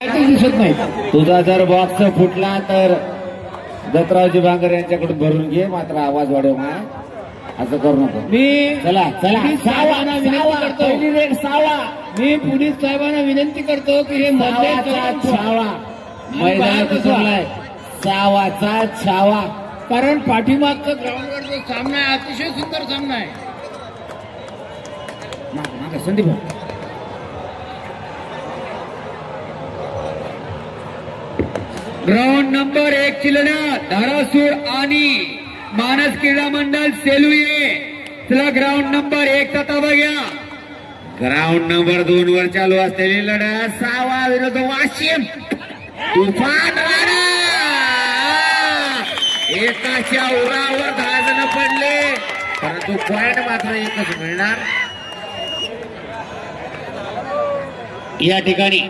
दिसत नाही. तुझा जर बॉक्स फुटला तर दत्तरावजी बांगर यांच्याकडून भरून घे, मात्र आवाज वाढव माय, असं करू नको. मी चला चला साहेबांना विनंती करतो, मी पोलीस साहेबांना विनंती करतो की हे छावा मैदानात उतरलाय, सावाचा छावा. कारण पाठीमागचा ग्राउंडवर जो सामना आहे अतिशय सुंदर सामना आहे. संदीप ग्राउंड नंबर 1 ची लढत धारासूर आणि मानस क्रीडा मंडळ सेलुये. चला ग्राउंड नंबर 1 चा ताबा घ्या. ग्राउंड नंबर 2 वर चालू असलेली लढत सावा विरुद्ध वाशिम. तुफान राणा एकाच्या उरावर 10 जण पडले, परंतु पॉइंट मात्र एकच मिळणार. या ठिकाणी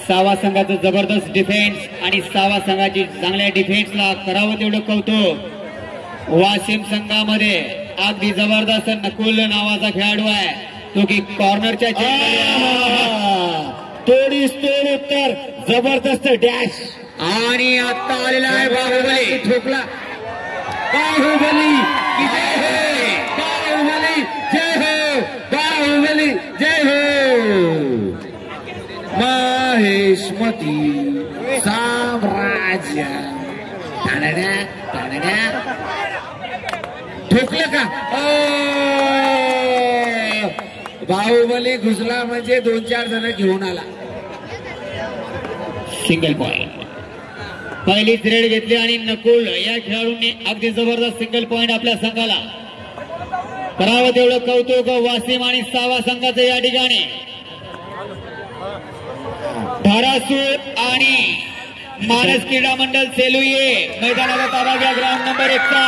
सावा संघाचं जबरदस्त डिफेन्स आणि सावा संघाची चांगल्या डिफेन्सला करावं तेवढं कौतुक. वाशिम संघामध्ये अगदी जबरदस्त नकुल नावाचा खेळाडू आहे, तो की कॉर्नरच्या तोडीस तोड उत्तर, जबरदस्त डॅश. आणि आता आलेला आहे बाहुबली. ठोकला बाहुबली जय हो, बाहुबली जय हो, बाहुबली जय हो. महेशमती साम्राज्य. ठोकलं का? बाहुबली घुसला म्हणजे 2-4 जण घेऊन आला. Single point. पहिलीच रेड घेतली आणि नकुल या खेळाडूंनी अगदी जबरदस्त सिंगल पॉइंट आपल्या संघाला. करावं तेवढं कौतुक वाशिम आणि सावा संघाचं या ठिकाणी. धारासूर आणि मानस क्रीडा मंडळ सेलुये मैदानाचा ताबा घ्या. ग्राउंड नंबर 1 चा.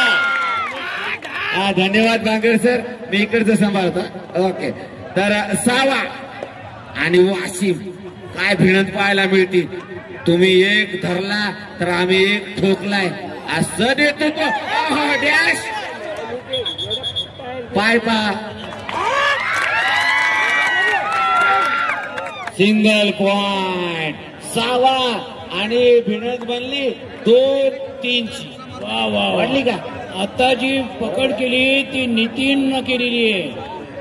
धन्यवाद बांगर सर, मी इकडचं सांभाळतो. ओके, तर सावा आणि वाशिम काय भिडंत पाहायला मिळतील. तुम्ही एक धरला तर आम्ही एक ठोकलाय असं देतो. डॅश पाय पा. सिंगल पॉइंट सावा आणि भिडंत बनली 2-3 ची. वा वा वाढली का? आता जी पकड केली ती नितीन केलेली आहे.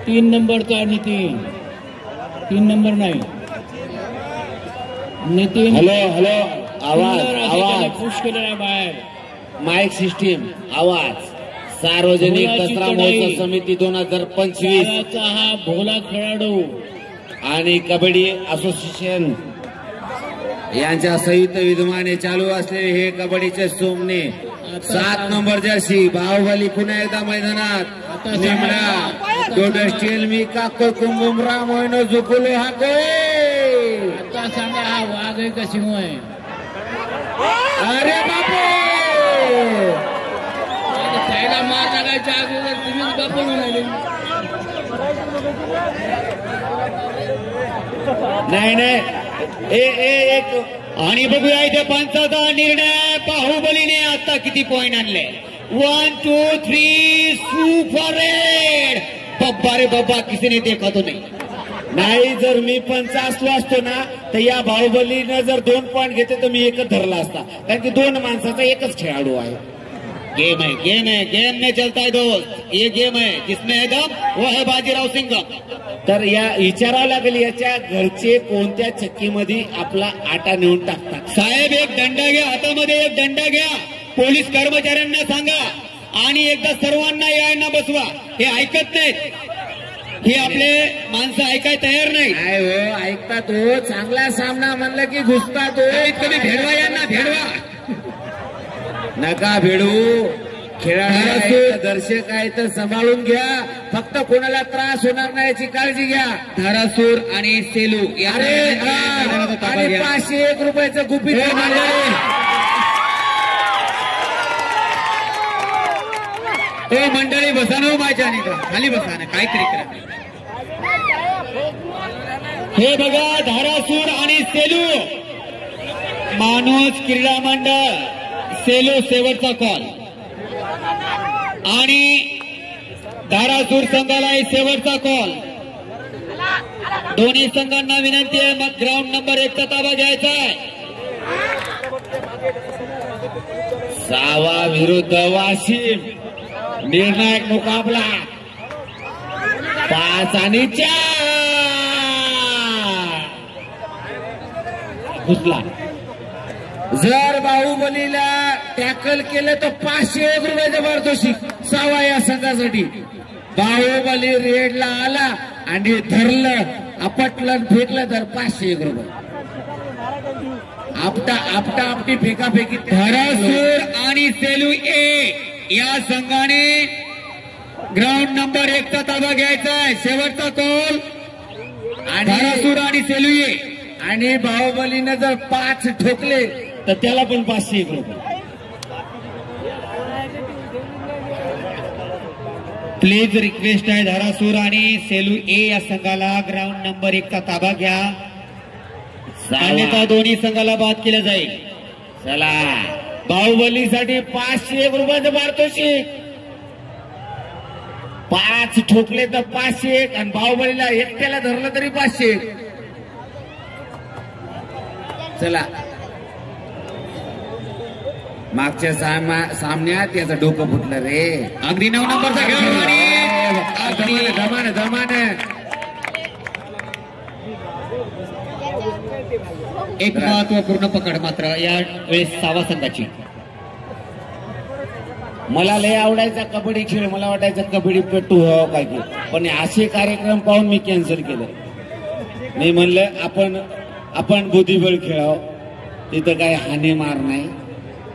3 नंबरचा नितीन, 3 नंबर नाही नितीन. हॅलो आवाज आवाज पुश केलेला आहे बाहेर. माईक सिस्टीम आवाज. सार्वजनिक दसरा महोत्सव समिती 2025 हा भोला खेळाडू आणि कबड्डी असोसिएशन यांच्या संयुक्त विद्यमाने चालू असलेले हे कबड्डीचे सोमने 7 नंबर जर्सी बाहुबली पुन्हा एकदा मैदानात. निमडा डोडस्टेल मी काको कुंभुमरा मोयनो झुकुलो हा आता सांगा हा वाघ आहे का सिंह आहे? अरे बापू त्याला मार लागायच्या अगोदर तुम्हीच बापू म्हणाले. नाही एक आणि बघूया इथे पंचाचा निर्णय. बाहुबलीने आता किती पॉइंट आणले? 1 2 3 सुपर रेड. बब्बा रे बब्बा, किसीने देखा तो नाही. जर मी पंच असलो असतो ना तर या बाहुबलीनं जर 2 पॉइंट घेते तर मी एकच धरला असता, कारण की 2 माणसाचा एकच खेळाडू आहे. गेम है, गेम है, गेम में चलता है दोस्त. ये गेम है, जिसमें है दम वो है बाजीराव सिंह. तर या विचारावं लागेल याच्या घरचे कोणत्या चक्कीमध्ये आपला आटा नेऊन टाकतात. साहेब एक दंडा घ्या, हातामध्ये एक दंडा घ्या, पोलीस कर्मचाऱ्यांना सांगा आणि एकदा सर्वांना यांना बसवा. हे ऐकत नाहीत, हे आपले माणसं ऐकाय तयार नाही. काय हो ऐकतात हो, चांगला सामना म्हणलं की घुसतात हो. कधी भेडवा यांना भेडवा. नका भेडू. खेळाडू दर्शक आहे तर सांभाळून घ्या, फक्त कोणाला त्रास होणार नाही याची काळजी घ्या. धारासूर आणि सेलू अरे 501 रुपयाचं गुपित. मंडळी बसानो माझ्या खाली बसाना काहीतरी करा. हे बघा धारासूर आणि सेलू मानस क्रीडा मंडळ सेलू शेवटचा कॉल आणि धारासूर संघाला शेवटचा कॉल. दोन्ही संघांना विनंती आहे मग ग्राउंड नंबर 1 चा ताबा घ्यायचा आहे. 6 विरुद्ध वाशिम निर्णायक मुकाबला 5 आणि 4 घुसला. जर बाहुबलीला टॅकल केलं तर 501 रुपयाचं पारितोषिक 6 या संघासाठी. बाहुबली रेडला आला आणि धरलं आपटलं फेकलं तर 501 रुपये. आपटी फेकाफेकी. धारासूर आणि सेलू ए या संघाने ग्राउंड नंबर 1 चा ताबा घ्यायचा आहे. शेवटचा कॉल. धारासूर आणि सेलू ए. आणि बाहुबलीनं जर 5 ठोकले तर त्याला पण 501 रुपये. प्लीज रिक्वेस्ट आहे धारासूर आणि सेलू ए या संघाला ग्राउंड नंबर 1 चा ताबा घ्या. अन्यथा दोन्ही संघाला बाद केलं जाईल. चला बाहुबलीसाठी 501 रुपयाचं पारितोषिक. 5 ठोकले तर 501 आणि बाहुबलीला एकट्याला धरलं तरी 501. चला मागच्या सामन्यात याचं डोकं फुटलं रे. अगदी 9 नंबरचा खेळाडू आणि दमान एक महत्वपूर्ण पकड मात्र या वेळेस 6 संघाची. मला लय आवडायचा कबड्डी खेळ. मला वाटायचं कबड्डी पेटू व्हावं काय की, पण असे कार्यक्रम पाहून मी कॅन्सल केलं. मी म्हणलं आपण बुद्धिबळ खेळावं, तिथं काही हानी मार नाही,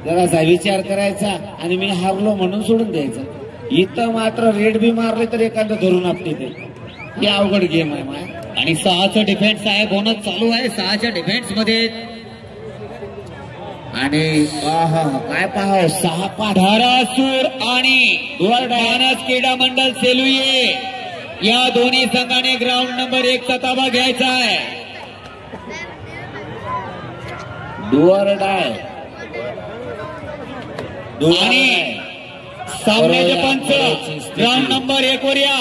जरासा विचार करायचा आणि मी हारलो म्हणून सोडून द्यायचं. इथं मात्र रेड बी मारले तर एखादं धरून आपली ते ही अवघड गेम आहे माय. आणि 6चं डिफेन्स आहे. बोनस चालू आहे 6च्या डिफेन्स मध्ये. आणि काय पाहाव 6-5. धारासूर आणि मानस क्रीडा मंडळ सेलुये या दोन्ही संघाने ग्राउंड नंबर 1 चा ताबा घ्यायचा आहे. डुअर डाय. आणि सामन्याचे पंच ग्राउंड नंबर 1 वर या.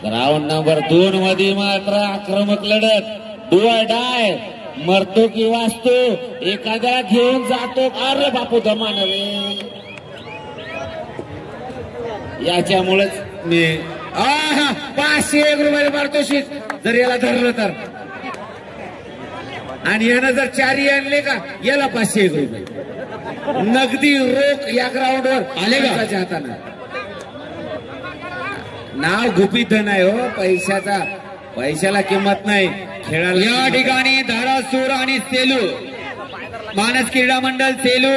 ग्राउंड नंबर 2 मध्ये मात्र आक्रमक लढत. डुअर डाय. मरतो की वाचतो, एखाद्याला घेऊन जातो. अरे बापू दमान रे. याच्यामुळेच मी 501 रुपये पारितोषिक जर याला धरलं तर. आणि यानं जर 4 आणले का याला 501 रुपये नगदी रोख या ग्राउंडवर आले का हातानं. नाव गुपित धन आहे हो. पैशाला किंमत नाही खेळाला. या ठिकाणी धारासूर आणि सेलू मानस क्रीडा मंडळ सेलू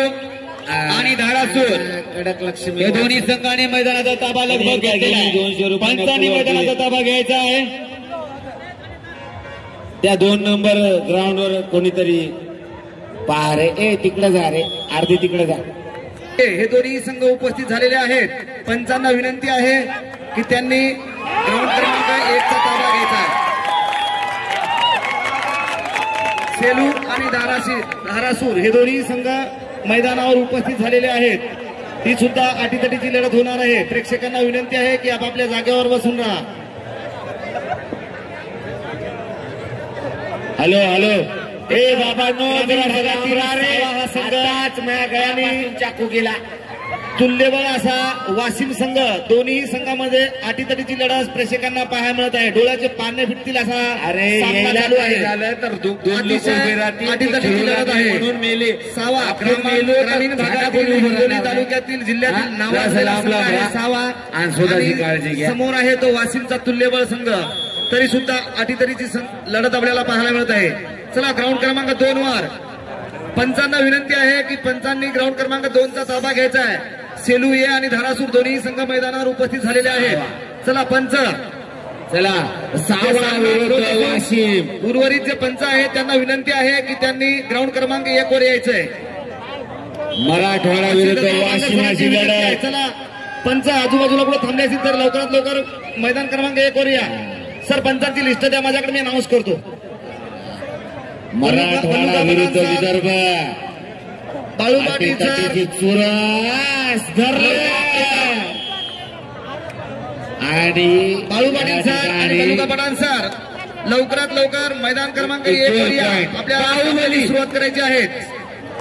आणि धारासूर कडक लक्ष्मी या दोन्ही संघाने मैदानाचा ताबा लगभग घेतलेला आहे. 200 रुपये पंचांनी मैदानाचा ताबा घ्यायचा आहे. त्या 2 नंबर ग्राउंडवर कोणीतरी पहा रे. तिकडे जा रे, अर्धी तिकडे जा. हे दोन्ही संघ उपस्थित झालेले आहेत. पंचांना विनंती आहे की त्यांनी ग्राउंड क्रमांक 1 चा ताबा घ्यायचा आहे. सेलू आणि धारासूर हे दोन्ही संघ मैदानावर उपस्थित झालेले आहेत. ती सुद्धा अटीतटीची लढत होणार आहे. प्रेक्षकांना विनंती आहे की आपापल्या जागेवर बसून राहा. हॅलो हे बाबांनो हा संघ गळ्याने चाकू गेला. तुल्यबळ असा वाशिम संघ. दोन्ही संघामध्ये अटीतटीची लढत प्रेक्षकांना पाहायला मिळत आहे. डोळ्याचे पाने फिटतील असा सामना चालू आहे. झालं तर अटीतटीची लढत आहे. म्हणून मेले. 6वा ग्रामीण भागातील हिंगोली तालुक्यातील जिल्ह्यातील नाव असलेला संघ आहे 6वा. आणि काळजी घ्या. समोर आहे तो वाशिमचा तुल्यबळ संघ. तरी सुद्धा अटीतटीची लढत आपल्याला पाहायला मिळत आहे. चला ग्राउंड क्रमांक 2 वर पंचांना विनंती आहे की पंचांनी ग्राउंड क्रमांक 2 चा ताबा घ्यायचा आहे. सेलू ए आणि धारासूर दोन्ही संघ मैदानावर उपस्थित झालेले आहेत. चला पंच. चला 6वा विरुद्ध वाशिम. उर्वरित जे पंच आहेत त्यांना विनंती आहे की त्यांनी ग्राउंड क्रमांक 1 वर यायचंय. मराठवाडा विरुद्ध वाशिमाची लढत. चला पंच आजूबाजूला पुढे थांबले असतील तर लवकरात लवकर मैदान क्रमांक 1 वर या. सर पंचांची लिस्ट द्या माझ्याकडे, मी अनाऊन्स करतो. मराठवाडा विरुद्ध विदर्भ. बाळू पाटील चुरास धरले आणि बाळू पाटील सर आणि तालुका पठाण सर लवकरात लवकर मैदान क्रमांक 1 वर या. आपल्याला सुरुवात करायची आहे.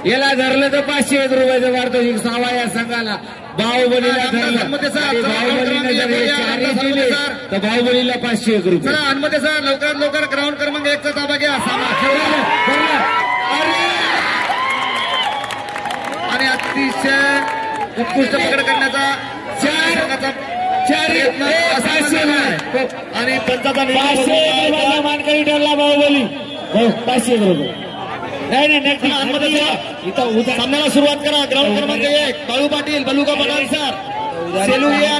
याला धरलं तर 500 रुपयाचं वाढतो सावा या संघाला. बाहुबलीला धरलं बाहुबलीला जर चारही दिले तर बाहुबलीला 500 रुपये. चला हनुमते सर लवकरात लवकर ग्राउंड क्रमांक 1 चा ताबा घ्या. आणि अतिशय उत्कृष्ट पकड करण्याचा आणि पंचाचा मानकरी ठरला बाहुबली. 500 रुपये. नाही सामन्याला सुरुवात करा. ग्राउंड क्रमांक 1 बाळू पाटील बलुका पठाण सर सेलू या.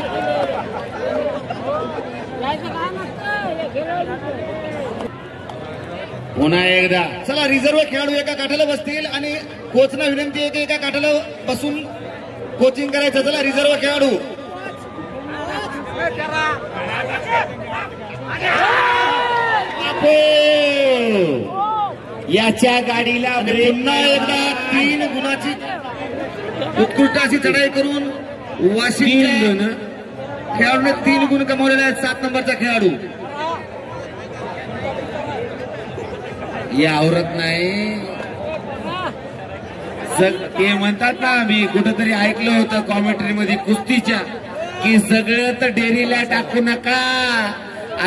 पुन्हा एकदा चला रिझर्व्ह खेळाडू एका काठाला बसतील आणि कोचना विनंती आहे की एका काठाला बसून कोचिंग करायचं. चला रिझर्व्ह खेळाडू याच्या गाडीला पुन्हा एकदा 3 गुणाची उत्कृष्ट अशी चढाई करून वाशिम खेळाडूने 3 गुण कमावलेले आहेत. 7 नंबरचा खेळाडू या आवरत नाही. ते म्हणतात ना मी कुठंतरी ऐकलं होतं कॉमेंट्री मध्ये कुस्तीच्या की सगळं तर डेअरीला टाकू नका,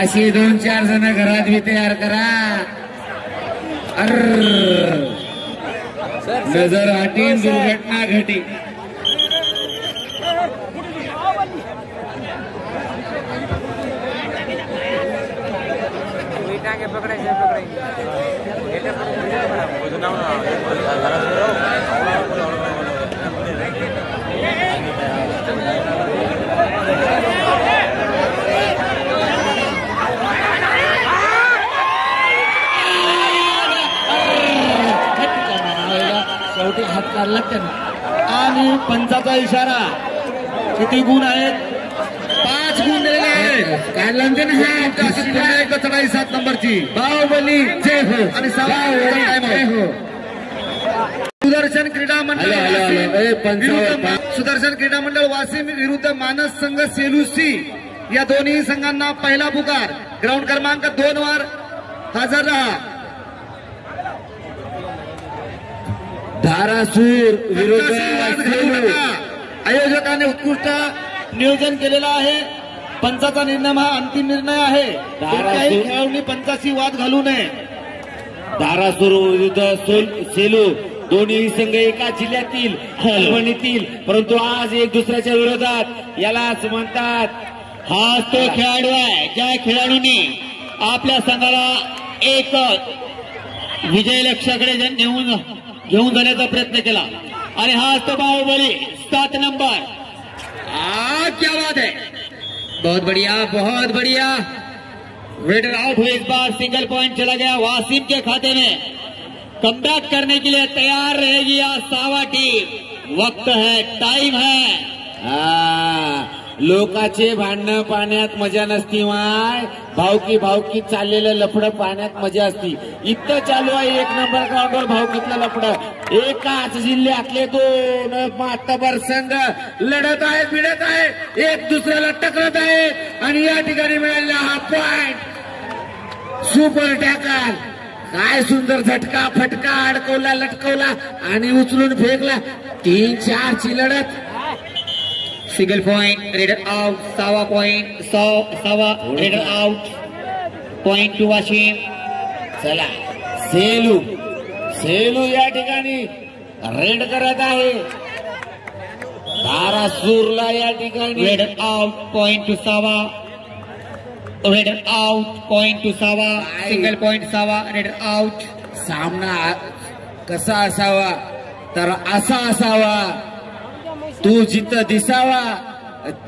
असे 2-4 जण घरात बी तयार करा. नजर हटी दुर्घटना घटी. शेवटी हात काढला त्यांना. आणि पंचाचा इशारा. किती गुण आहेत? 5 गुण दिलेले आहेत. काढला एकदा चढाई 7 नंबरची. बाहुबली जय हो. आणि सुदर्शन क्रीडा मंडळ सुदर्शन क्रीडा मंडळ वाशिम विरुद्ध मानस संघ सेलू सी या दोन्ही संघांना पहिला पुकार. ग्राउंड क्रमांक 2 वर हजर राहा. धारासूर विरुद्ध आयोजकाने उत्कृष्ट नियोजन केलेलं आहे. पंचाचा निर्णय हा अंतिम निर्णय आहे. कोणत्याही खेळाडूंनी पंचाशी वाद घालू नये. धारासूर विरुद्ध सेलू दोन्ही संघ एका जिल्ह्यातील परभणीतील, परंतु आज एक दुसऱ्याच्या विरोधात. यालाच म्हणतात हाच तो खेळाडू आहे ज्या खेळाडूंनी आपल्या संघाला एक विजय लक्ष्याकडे घेऊन जाण्याचा प्रयत्न केला. आणि हाच तो बाहुबली 7 नंबर. क्या बात है, बहुत बढ़िया बहुत बढ़िया. रेडर आउट हुए. इस बार सिंगल पॉइंट चला गया वासिम के खाते में. कमबैक करने के लिए तैयार रहेगी आज सावा टीम. वक्त है, टाइम है. लोकाचे भांडणं पाण्यात मजा नसती माय. भावकी चाललेलं लफडं पाण्यात मजा असती. इथं चालू आहे 1 नंबर ग्राउंडवर भावकीतलं लफडं. एकाच जिल्ह्यातले 2 मातबर संघ लढत आहेत, भिडत आहेत, एक दुसऱ्याला टकरत आहेत. आणि या ठिकाणी मिळालेला हा पॉइंट सुपर टॅकल. काय सुंदर झटका फटका, अडकवला लटकवला आणि उचलून फेकला. 3-4 ची लढत. Single point raider out. सावा पॉइंट. सावा raider out. Point two Washim. चला सेलू या ठिकाणी रेड करत आहे. धारासूरला या ठिकाणी रेडर आउट. पॉइंट टू सावा. Raider out. पॉइंट टू सावा. सिंगल पॉइंट सावा. Raider out. सामना कसा असावा तर असा असावा. तू जिथं दिसावा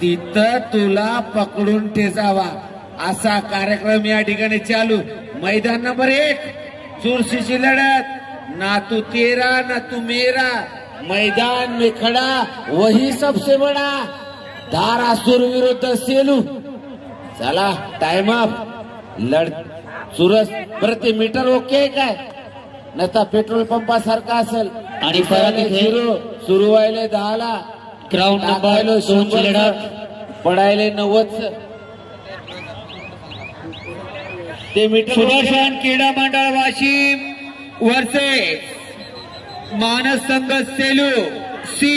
तिथं तुला पकडून ठेचावा, असा कार्यक्रम या ठिकाणी चालू. मैदान नंबर 1 चुरशीची लढत. ना तू तेरा ना तू मेरा, मैदान में खड़ा वही सबसे बड़ा. धारासूर विरुद्ध सेलू. चला टाइम अप. चुरस प्रति मीटर ओके काय नसता पेट्रोल पंपासारखा असेल. आणि सुरू व्हायला 10ला. ग्राउंड नंबर 2 लढत पडायले 90. ते मीटर सुदर्शन क्रीडा मंडळ वाशिम वर्सेस मानस संघ सेलू सी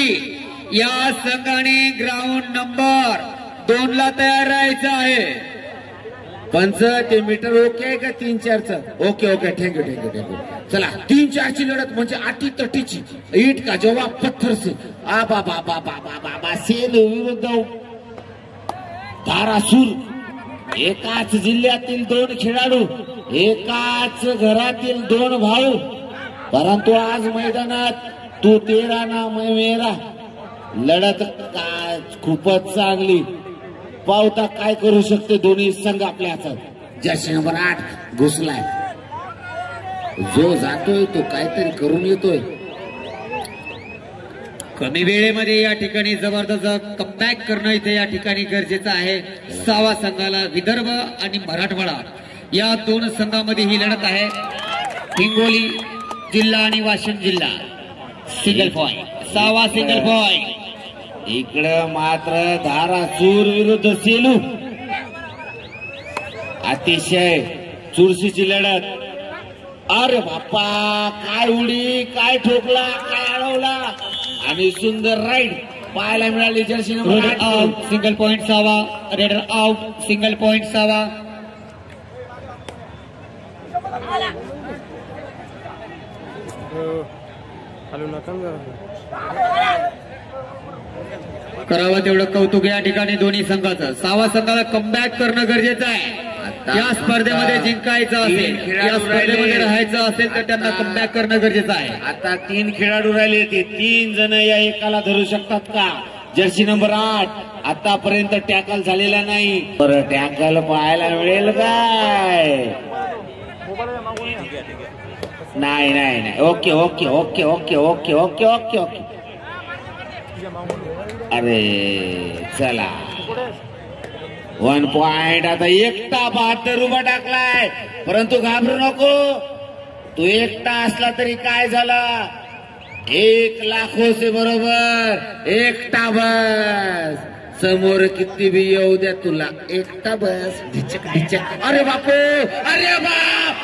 या संघाने ग्राउंड नंबर 2 ला तयार राहायचं आहे. पंच ते मीटर ओके आहे का 3-4चं? Okay okay, thank you. चला 3-4ची लढत म्हणजे अटी तटीची. इट का जवाब पत्थर से. बाबा सेलू विरुद्ध धारासूर. एकाच जिल्ह्यातील 2 खेळाडू, एकाच घरातील 2 भाऊ, परंतु आज मैदानात तू तेरा ना मैं मेरा. लढत खूपच चांगली. पावता काय करू शकते दोन्ही संघ आपल्या हातात. Jersey number 8 घुसलाय. जो जातोय तो काहीतरी करून येतोय. कमी वेळेमध्ये या ठिकाणी जबरदस्त कमबॅक करणं इथे या ठिकाणी गरजेचं आहे. 6व्या संघाला विदर्भ आणि मराठवाडा या 2 संघामध्ये ही लढत आहे. हिंगोली जिल्हा आणि वाशिम जिल्हा. सिंगल पॉइंट, 6वा सिंगल पॉइंट. इकडं मात्र धारासूर विरुद्ध सेलू. अतिशय चुरशीची लढत. अरे बाप्पा, काय उडी, काय ठोकला, काय अडवला आणि सुंदर राईड पाहायला मिळाली. Jersey number 8 out, single point 6वा. रेडर आउट, सिंगल पॉइंट 6वा. करावं तेवढं कौतुक या ठिकाणी दोन्ही संघाचं. 6व्या संघाला कमबॅक करणं गरजेचं आहे. या स्पर्धेमध्ये जिंकायचं असेल, या स्पर्धेमध्ये राहायचं असेल तर त्यांना कमबॅक करणं गरजेचं आहे. आता 3 खेळाडू राहिले. ते 3 जण या एकाला धरू शकतात का? जर्सी नंबर 8 आतापर्यंत टॅकल झालेला नाही. बरं, टॅकल पाहायला मिळेल काय? नाही. ओके. अरे चला 1 पॉइंट. आता एकटा 72 उभा टाकलाय, परंतु घाबरू नको. तू एकटा असला तरी काय झाला, 1 लाखो से बरोबर एकटा बस. समोर किती बी येऊ द्या तुला, एकटा बस. ढिचक. अरे बापू, अरे बाप,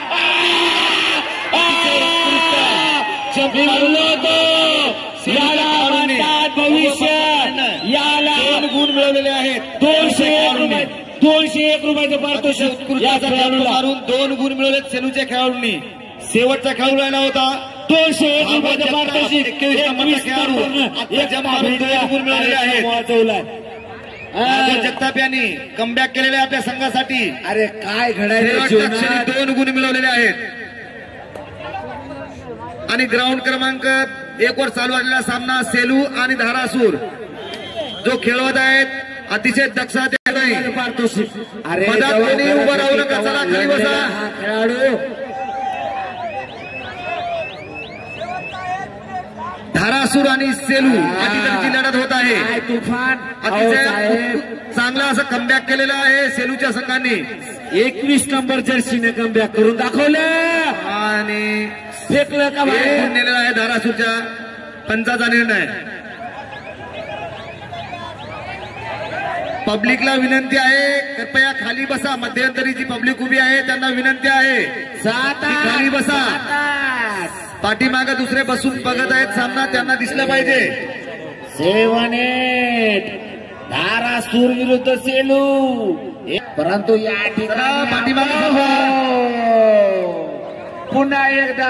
भविष्य. याला 2 गुण मिळवलेले आहेत. 201 रुपयाचं पारितोषिक या खेळाडूला. 2 गुण मिळवलेत सेलूच्या खेळाडूंनी. शेवटचा खेळाडू राहिला होता 201 रुपयाचं पारितोषिक. 21 नंबरचा खेळाडू 2 गुण मिळवलेले आहेत. जगताप यांनी कमबॅक केलेले आपल्या संघासाठी. अरे काय घडायला 2 गुण मिळवलेले आहेत. आणि ग्राउंड क्रमांक 1 वर चालू असलेला सामना सेलू आणि धारासूर जो खेळवत आहेत. अतिशय दक्षता पारितोषिक. अरे कोणी उभं राहू नका, चला खाली बसा. खेळाडू धारासूर आणि सेलू अटीतटीची लढत होत आहे. तुफान अतिशय चांगला असं कमबॅक केलेलं आहे सेलूच्या संघांनी. 21 नंबर जर्सीने कमबॅक करून दाखवलं आणि फेकलं का बाहेर. नेलेला आहे धारासूरच्या पंचाचा निर्णय. पब्लिकला विनंती आहे, कृपया खाली बसा. मध्यंतरी जी पब्लिक उभी आहे त्यांना विनंती आहे, खाली बसा. पाठीमागे दुसरे बसून बघत आहेत सामना, त्यांना दिसलं पाहिजे. 7-8 धारासूर विरुद्ध सेलू. परंतु या ठिकाणी पाठीमागे पुन्हा एकदा